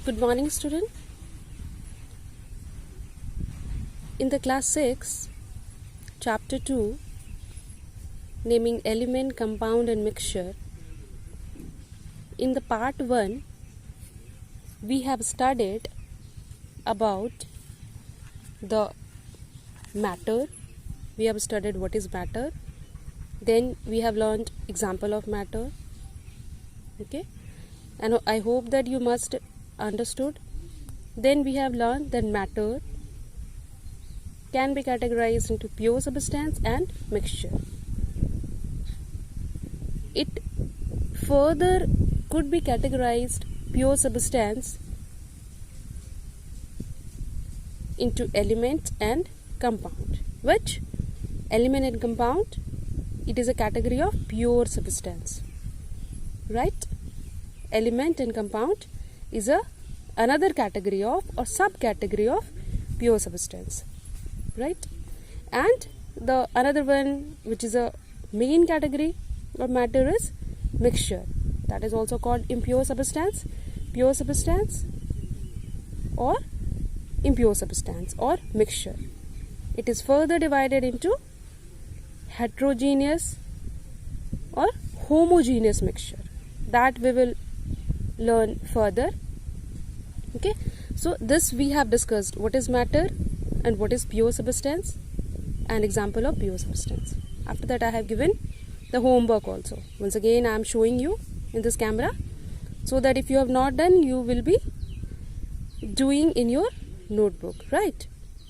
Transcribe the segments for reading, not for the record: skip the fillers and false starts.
Good morning, student. In the class 6, chapter 2, naming element, compound and mixture, in the part 1, we have studied about the matter. We have studied what is matter. Then we have learned example of matter. Okay, and I hope that you must understood. Then we have learned that matter can be categorized into pure substance and mixture. It further could be categorized pure substance into element and compound. Which element and compound? It is a category of pure substance, right? Element and compound is another category of or subcategory of pure substance, right? And the another one which is a main category of matter is mixture. That is also called impure substance, pure substance, or impure substance or mixture. It is further divided into heterogeneous or homogeneous mixture. That we will learn further. Okay, so this we have discussed what is matter and what is pure substance and example of pure substance. After that I have given the homework also. Once again I am showing you in this camera so that if you have not done, you will be doing in your notebook, right?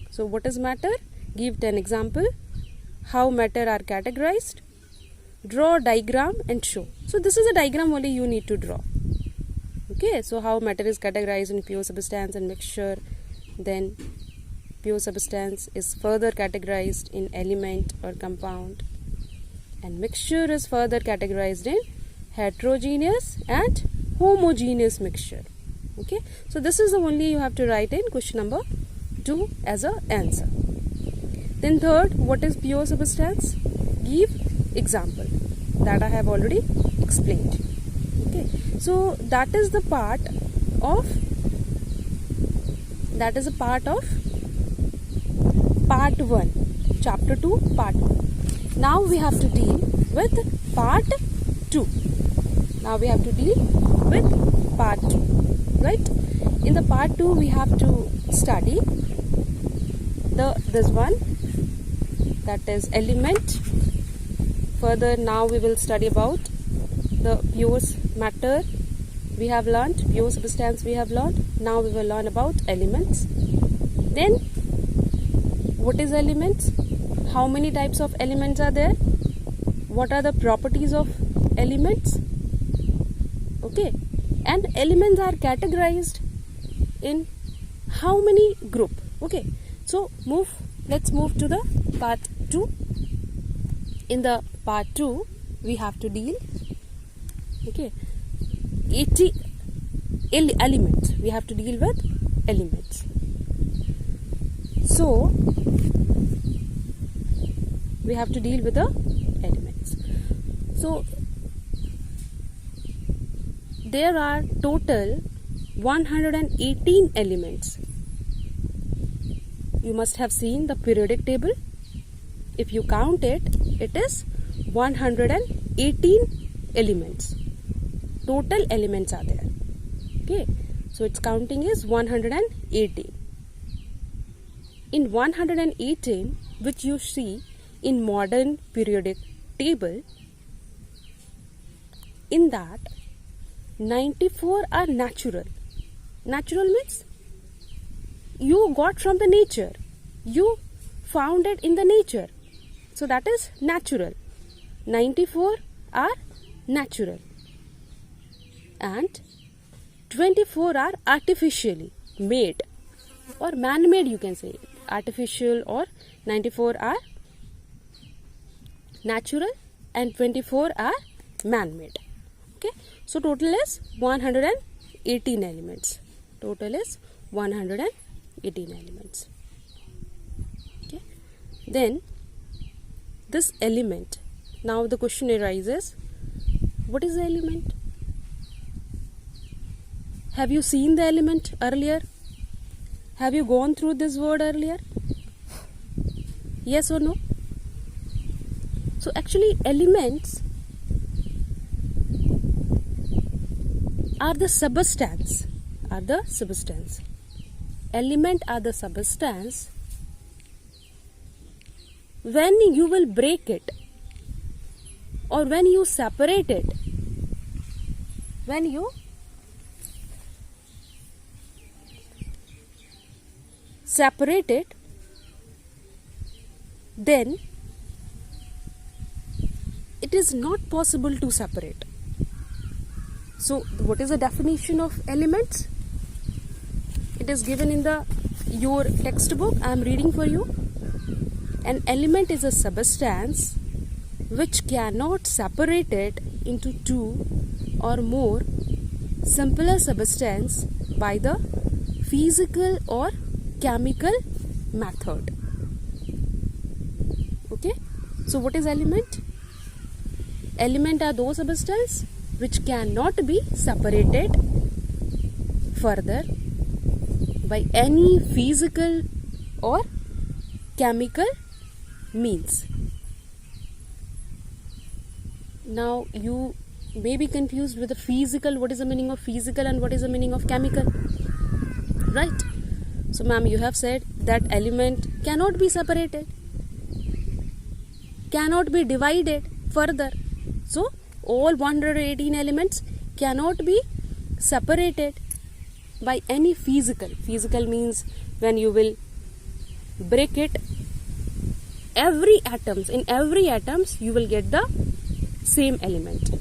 So what is matter? Give 10 example. How matter are categorized? Draw diagram and show. So this is a diagram only you need to draw. Okay, so how matter is categorized in pure substance and mixture. Then pure substance is further categorized in element or compound, and mixture is further categorized in heterogeneous and homogeneous mixture. Okay, so this is the only you have to write in question number 2 as a answer. Then third, what is pure substance? Give example. That I have already explained. Okay, so that is a part of part 1, chapter 2, part 1. Now we have to deal with part 2. Right? In the part 2 we have to study this one, that is element. Further now we will study about the pure matter we have learnt, pure substance we have learnt. Now we will learn about elements. Then what is elements? How many types of elements are there? What are the properties of elements? Okay, and elements are categorized in how many group? Okay, so let's move to the part 2. In the part 2 we have to deal 80 elements. We have to deal with elements. So we have to deal with the elements. So there are total 118 elements. You must have seen the periodic table. If you count it, it is 118 elements. Total elements are there. Okay, so its counting is 118. In 118, which you see in modern periodic table, in that 94 are natural. Natural means you got from the nature. You found it in the nature. So that is natural. 94 are natural. And 24 are artificially made or man-made, you can say. Artificial or 94 are natural and 24 are man-made. Okay, so total is 118 elements. Total is 118 elements. Okay, then this element. Now the question arises, what is the element? Have you seen the element earlier? Have you gone through this word earlier? Yes or no? So actually elements are the substance. Element are the substance. When you will break it or when you separate it, when you separate it, then it is not possible to separate. So what is the definition of elements? It is given in your textbook. I am reading for you. An element is a substance which cannot separate it into two or more simpler substance by the physical or chemical method. Okay, so what is element? Element are those substances which cannot be separated further by any physical or chemical means. Now you may be confused with the physical. What is the meaning of physical and what is the meaning of chemical? Right? So ma'am, you have said that element cannot be separated, cannot be divided further. So all 118 elements cannot be separated by any physical. Physical means when you will break it, in every atoms you will get the same element.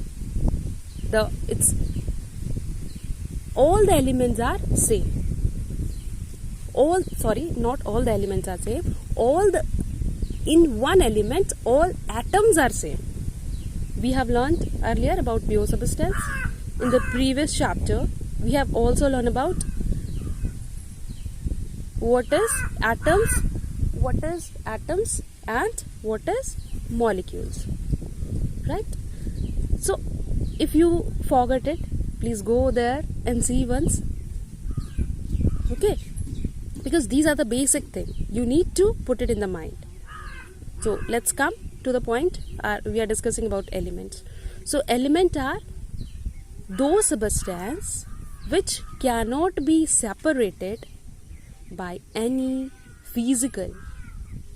All the elements are same. Not all the elements are same. In one element, all atoms are same. We have learned earlier about biosubstance. In the previous chapter, we have also learned about what is atoms and what is molecules. Right? So, if you forgot it, please go there and see once. Okay? Because these are the basic things. You need to put it in the mind. So, let's come to the point. We are discussing about elements. So, elements are those substances which cannot be separated by any physical.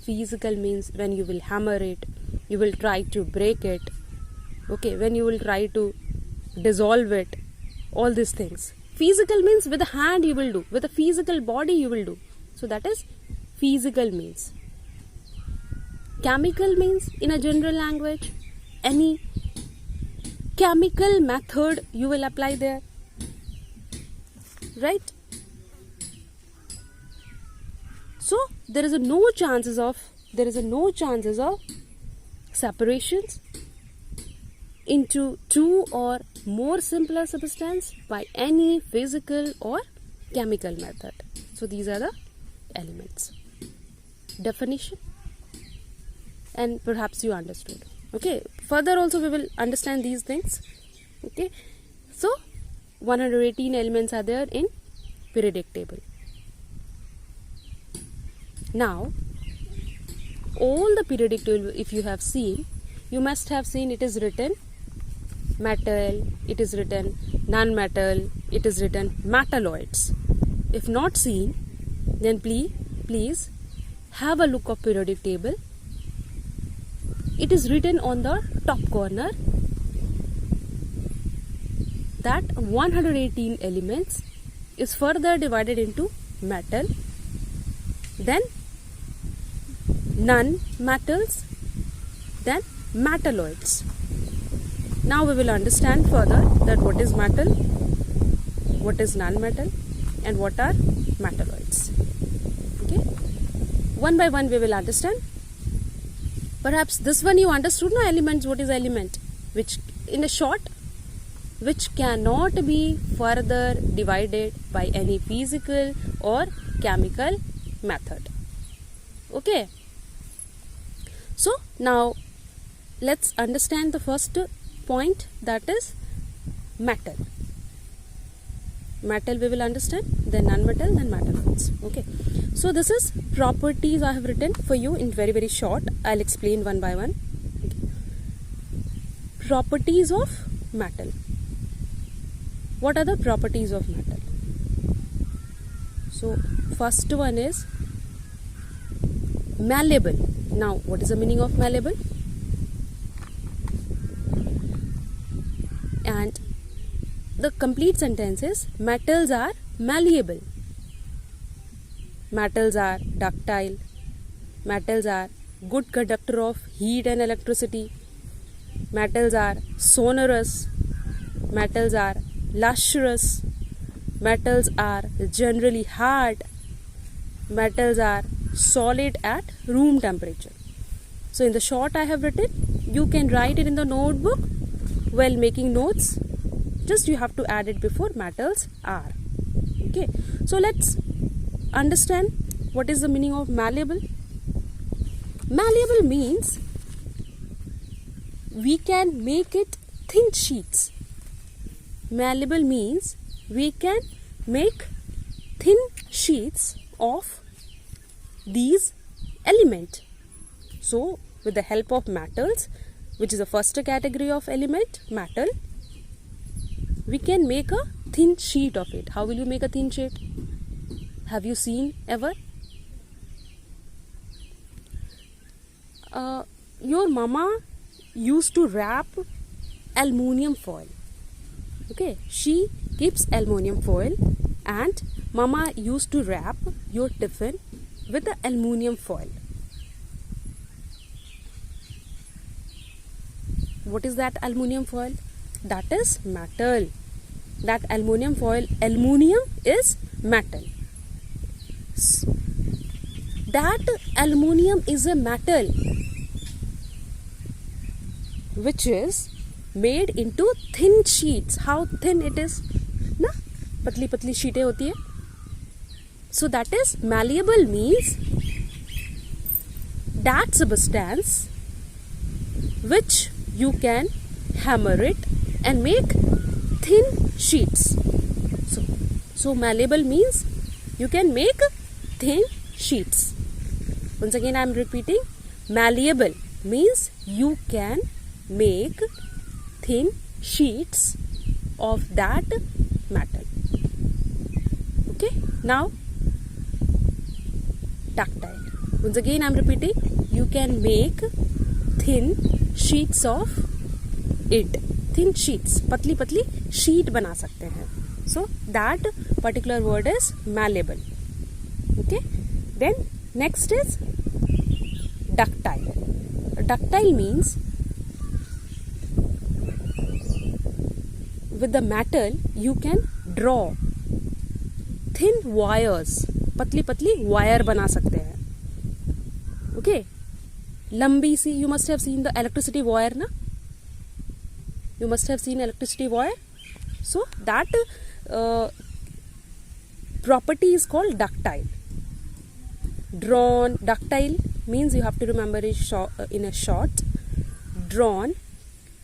Physical means when you will hammer it, you will try to break it. Okay, when you will try to dissolve it, all these things. Physical means with the hand you will do, with a physical body you will do. So that is physical means. Chemical means in a general language, any chemical method you will apply there. Right? So there is no chances of separations into two or more simpler substance by any physical or chemical method. So these are the elements. Definition, and perhaps you understood. Okay, further also we will understand these things. Okay, so 118 elements are there in periodic table. Now all the periodic table, if you have seen, you must have seen it is written metal, it is written non-metal, it is written metalloids. If not seen, then please have a look of periodic table. It is written on the top corner that 118 elements is further divided into metal, then non-metals, then metalloids. Now we will understand further that what is metal, what is non-metal, and what are metalloids. Okay, one by one we will understand. Perhaps this one you understood, no? Elements, what is element? Which in a short, which cannot be further divided by any physical or chemical method. Okay, so now let's understand the first point, that is metal. Metal we will understand, then non-metal, then metal. Okay. So this is properties I have written for you in very, very short. I'll explain one by one. Okay. Properties of metal. What are the properties of metal? So first one is malleable. Now what is the meaning of malleable? And the complete sentence is metals are malleable. Metals are ductile. Metals are good conductor of heat and electricity. Metals are sonorous. Metals are lustrous. Metals are generally hard. Metals are solid at room temperature. So in the short I have written, you can write it in the notebook while making notes. Just you have to add it before metals are. Okay. So let's understand what is the meaning of malleable. Malleable means we can make it thin sheets. Malleable means we can make thin sheets of these elements. So with the help of metals, which is the first category of element, metal, we can make a thin sheet of it. How will you make a thin sheet? Have you seen ever? Your mama used to wrap aluminium foil. Okay, she keeps aluminium foil and mama used to wrap your tiffin with the aluminium foil. What is that aluminium foil? That is metal. That aluminium foil, aluminium is metal. That aluminium is a metal which is made into thin sheets. How thin it is? Na? Patli patli sheeteं होती है. So that is malleable means that substance which you can hammer it and make thin sheets. So malleable means you can make thin sheets. Once again I am repeating, malleable means you can make thin sheets of that metal. Okay, now ductile. Once again I am repeating, you can make thin sheets of it. Thin sheets, पतली पतली sheet बना सकते हैं. So that particular word is malleable. Okay, then next is ductile. Ductile means with the metal you can draw thin wires. पतली पतली wire बना सकते हैं. Okay, लंबी सी, you must have seen the electricity wire ना? You must have seen electricity wire. So that property is called ductile. Drawn, ductile means you have to remember it in a short, drawn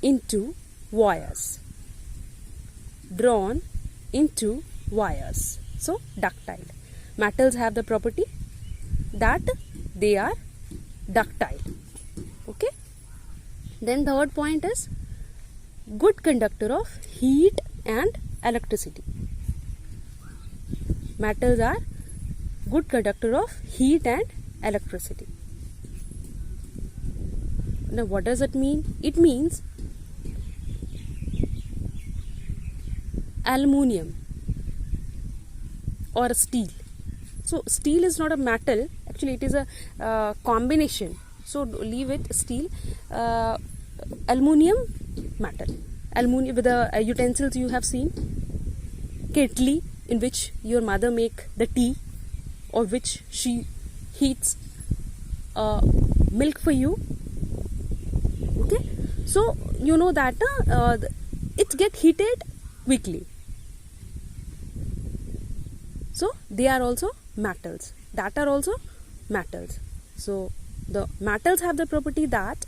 into wires. Drawn into wires. So ductile. Metals have the property that they are ductile. Okay. Then third point is good conductor of heat and electricity. Metals are good conductor of heat and electricity. Now what does it mean? It means aluminium or steel. So steel is not a metal, actually it is a combination. So leave it, steel, aluminium, metal. Aluminium with the utensils you have seen, kettle in which your mother make the tea or which she heats milk for you. Okay, so you know that it get heated quickly. So they are also metals. That are also metals. So the metals have the property that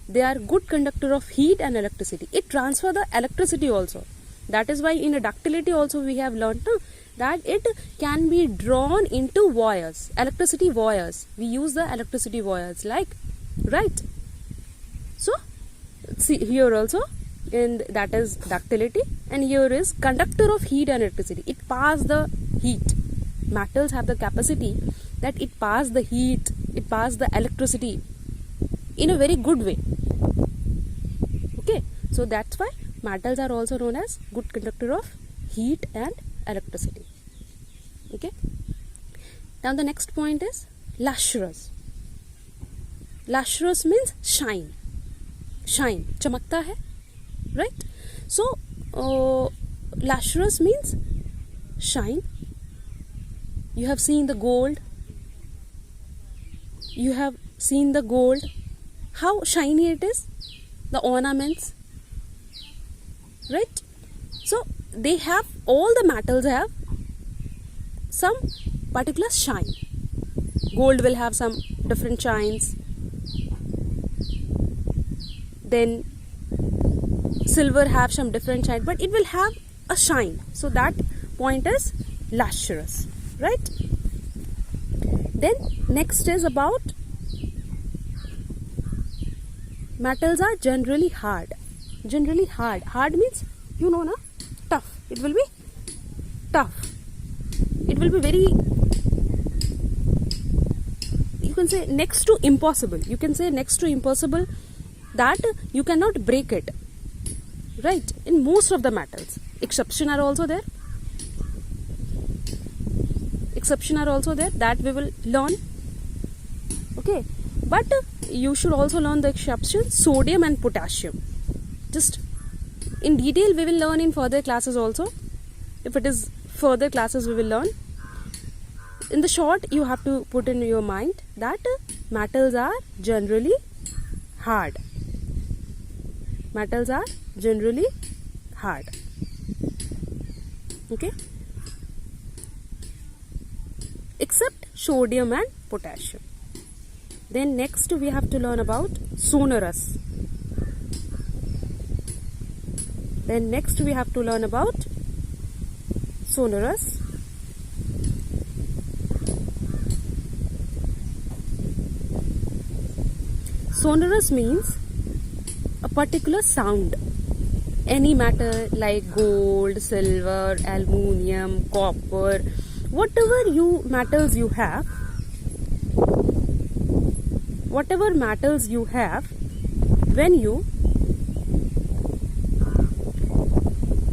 they are good conductor of heat and electricity. It transfer the electricity also. That is why in a ductility also we have learnt that it can be drawn into wires, electricity wires. We use the electricity wires, like, right? So see here also, and that is ductility, and here is conductor of heat and electricity. It pass the heat. Metals have the capacity that it pass the heat, it pass the electricity in a very good way. Okay, so that's why metals are also known as good conductor of heat and electricity. Okay, now the next point is lustrous. Lustrous means shine, shine, chamakta hai, right? So lustrous means shine. You have seen the gold, you have seen the gold, how shiny it is, the ornaments, right? So they have, all the metals have some particular shine. Gold will have some different shines, then silver have some different shine, but it will have a shine. So that point is lustrous, right? Then next is about metals are generally hard. Generally hard. Hard means, you know na, tough. It will be tough. It will be very, you can say next to impossible. You can say next to impossible, that you cannot break it, right? In most of the metals. Exception are also there. Exception are also there, that we will learn. Okay, but you should also learn the exception, sodium and potassium. Just in detail we will learn in further classes also. If it is further classes we will learn. In the short, you have to put in your mind that metals are generally hard. Metals are generally hard. Okay, except sodium and potassium. Then next we have to learn about sonorous. Then next we have to learn about sonorous. Sonorous means a particular sound. Any matter like gold, silver, aluminium, copper, whatever metals you have, when you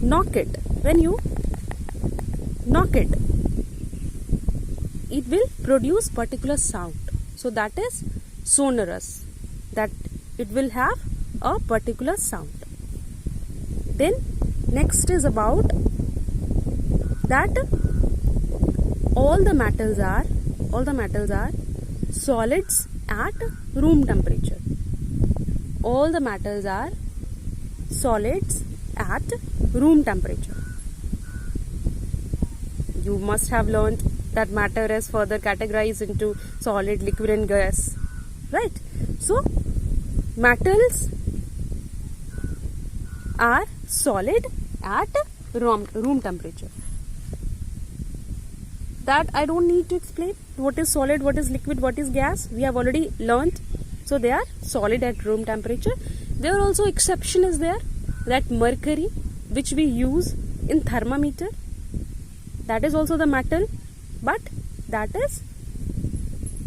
knock it, it will produce particular sound. So that is sonorous, that it will have a particular sound. Then next is about that all the metals are solids at room temperature. All the metals are solids at room temperature. You must have learned that matter is further categorized into solid, liquid and gas, right? So metals are solid at room temperature. That I don't need to explain. What is solid, what is liquid, what is gas, we have already learnt. So they are solid at room temperature. There also exception is there, that mercury, which we use in thermometer, that is also the metal, but that is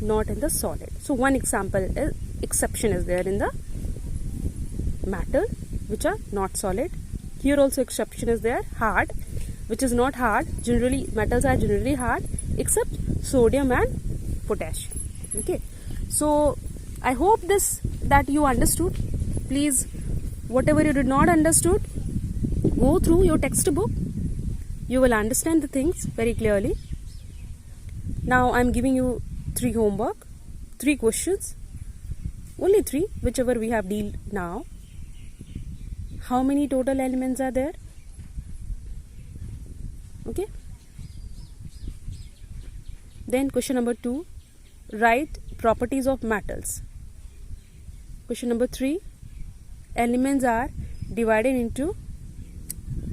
not in the solid. So one exception is there in the metal which are not solid. Here also exception is there, hard, which is not hard. Generally metals are generally hard except sodium and potassium. Okay, so I hope that you understood. Please, whatever you did not understood, go through your textbook. You will understand the things very clearly. Now I am giving you 3 homework, 3 questions, only 3, whichever we have dealt now. How many total elements are there? Okay. Then question number 2, write properties of metals. Question number 3, elements are divided into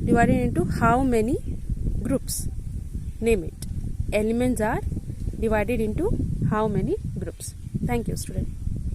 divided into how many groups? Name it. Elements are divided into how many groups? Thank you, student.